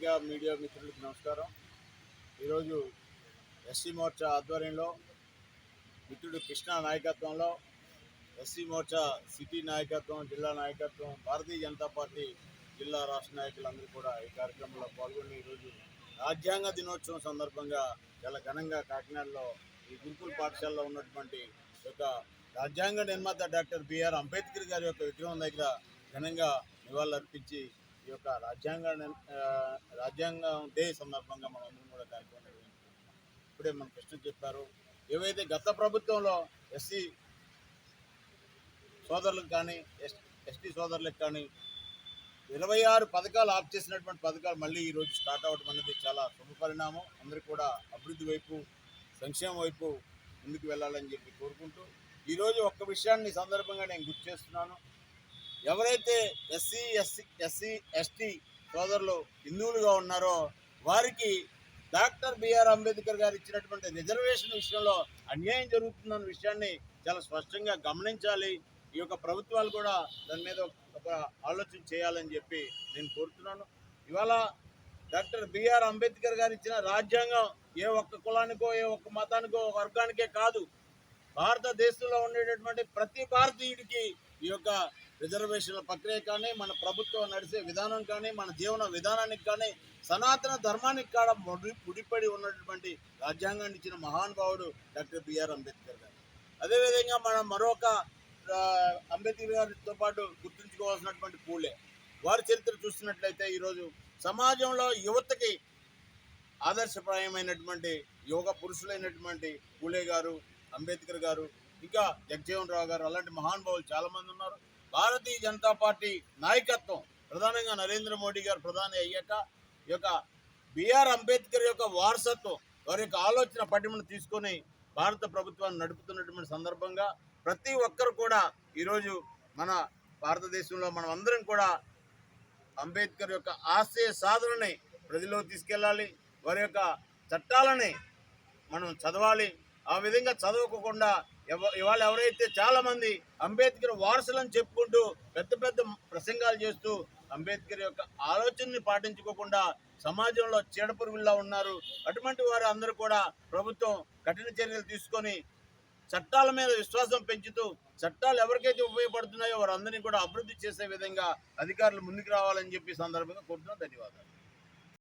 పత్రికా మీడియా మిత్రులకు నమస్కారం. ఈరోజు ఎస్సీ మోర్చా ఆధ్వర్యంలో మిత్రుడు కృష్ణ నాయకత్వంలో ఎస్సీ మోర్చా సిటీ నాయకత్వం, జిల్లా నాయకత్వం, భారతీయ జనతా పార్టీ జిల్లా రాష్ట్ర నాయకులందరూ కూడా ఈ కార్యక్రమంలో పాల్గొని ఈరోజు రాజ్యాంగ దినోత్సవం సందర్భంగా చాలా ఘనంగా కాకినాడలో ఈ గురుకుల పాఠశాలలో ఉన్నటువంటి యొక్క రాజ్యాంగ నిర్మాత డాక్టర్ బిఆర్ అంబేద్కర్ గారి యొక్క విగ్రహం దగ్గర ఘనంగా నివాళులర్పించి ఈ యొక్క రాజ్యాంగం డే సందర్భంగా మనందరం కూడా కార్యక్రమం నిర్వహించుకుంటున్నాం. ఇప్పుడే మన కృష్ణ చెప్పారు, ఏవైతే గత ప్రభుత్వంలో ఎస్సీ సోదరులకు కానీ ఎస్టీ సోదరులకు కానీ 26 పథకాలు ఆఫ్ చేసినటువంటి పథకాలు మళ్ళీ ఈరోజు స్టార్ట్ అవ్వడం అనేది చాలా శుభ పరిణామం. అందరూ కూడా అభివృద్ధి వైపు, సంక్షేమం వైపు ముందుకు వెళ్ళాలని చెప్పి కోరుకుంటూ ఈరోజు ఒక్క విషయాన్ని సందర్భంగా నేను గుర్తు చేస్తున్నాను. ఎవరైతే ఎస్సీ ఎస్టీ సోదరులు హిందువులుగా ఉన్నారో వారికి డాక్టర్ బిఆర్ అంబేద్కర్ గారు ఇచ్చినటువంటి రిజర్వేషన్ విషయంలో అన్యాయం జరుగుతుందన్న విషయాన్ని చాలా స్పష్టంగా గమనించాలి. ఈ యొక్క ప్రభుత్వాలు కూడా దాని మీద ఒక ఆలోచన చేయాలని చెప్పి నేను కోరుతున్నాను. ఇవాళ డాక్టర్ బిఆర్ అంబేద్కర్ గారు ఇచ్చిన రాజ్యాంగం ఏ ఒక్క కులానికో, ఏ ఒక్క మతానికో, ఒక వర్గానికే కాదు, భారతదేశంలో ఉండేటటువంటి ప్రతి భారతీయుడికి ఈ యొక్క రిజర్వేషన్ల ప్రక్రియ కానీ, మన ప్రభుత్వం నడిచే విధానం కానీ, మన జీవన విధానానికి కానీ, సనాతన ధర్మానికి కూడా ముడిపడి ఉన్నటువంటి రాజ్యాంగాన్ని ఇచ్చిన మహానుభావుడు డాక్టర్ బిఆర్ అంబేద్కర్ గారు. అదేవిధంగా మనం మరొక అంబేద్కర్ గారితో పాటు గుర్తుంచుకోవాల్సినటువంటి పూలే. వారి చరిత్ర చూస్తున్నట్లయితే ఈరోజు సమాజంలో యువతకి ఆదర్శప్రాయమైనటువంటి యోగ పురుషులైనటువంటి పూలే గారు, అంబేద్కర్ గారు, ఇంకా జగజ్జీవన్ రావు గారు, అలాంటి మహానుభావులు చాలామంది ఉన్నారు. భారతీయ జనతా పార్టీ నాయకత్వం, ప్రధానంగా నరేంద్ర మోడీ గారు ప్రధాని అయ్యాక ఈ యొక్క బిఆర్ అంబేద్కర్ యొక్క వారసత్వం, వారి యొక్క ఆలోచన పటిమను తీసుకొని భారత ప్రభుత్వాన్ని నడుపుతున్నటువంటి సందర్భంగా ప్రతి ఒక్కరు కూడా ఈరోజు మన భారతదేశంలో మనం అందరం కూడా అంబేద్కర్ యొక్క ఆశయ సాధనని ప్రజల్లో తీసుకెళ్ళాలి. వారి యొక్క చట్టాలని మనం చదవాలి. ఆ విధంగా చదవకుండా ఇవాళ ఎవరైతే చాలామంది అంబేద్కర్ వారసులని చెప్పుకుంటూ పెద్ద పెద్ద ప్రసంగాలు చేస్తూ అంబేద్కర్ యొక్క ఆలోచనని పాటించుకోకుండా సమాజంలో చీడపురుగుల్లా ఉన్నారు. అటువంటి వారు అందరూ కూడా ప్రభుత్వం కఠిన చర్యలు తీసుకొని చట్టాల మీద విశ్వాసం పెంచుతూ చట్టాలు ఎవరికైతే ఉపయోగపడుతున్నాయో వారందరినీ కూడా అభివృద్ధి చేసే విధంగా అధికారులు ముందుకు రావాలని చెప్పి సందర్భంగా కోరుతున్నాం. ధన్యవాదాలు.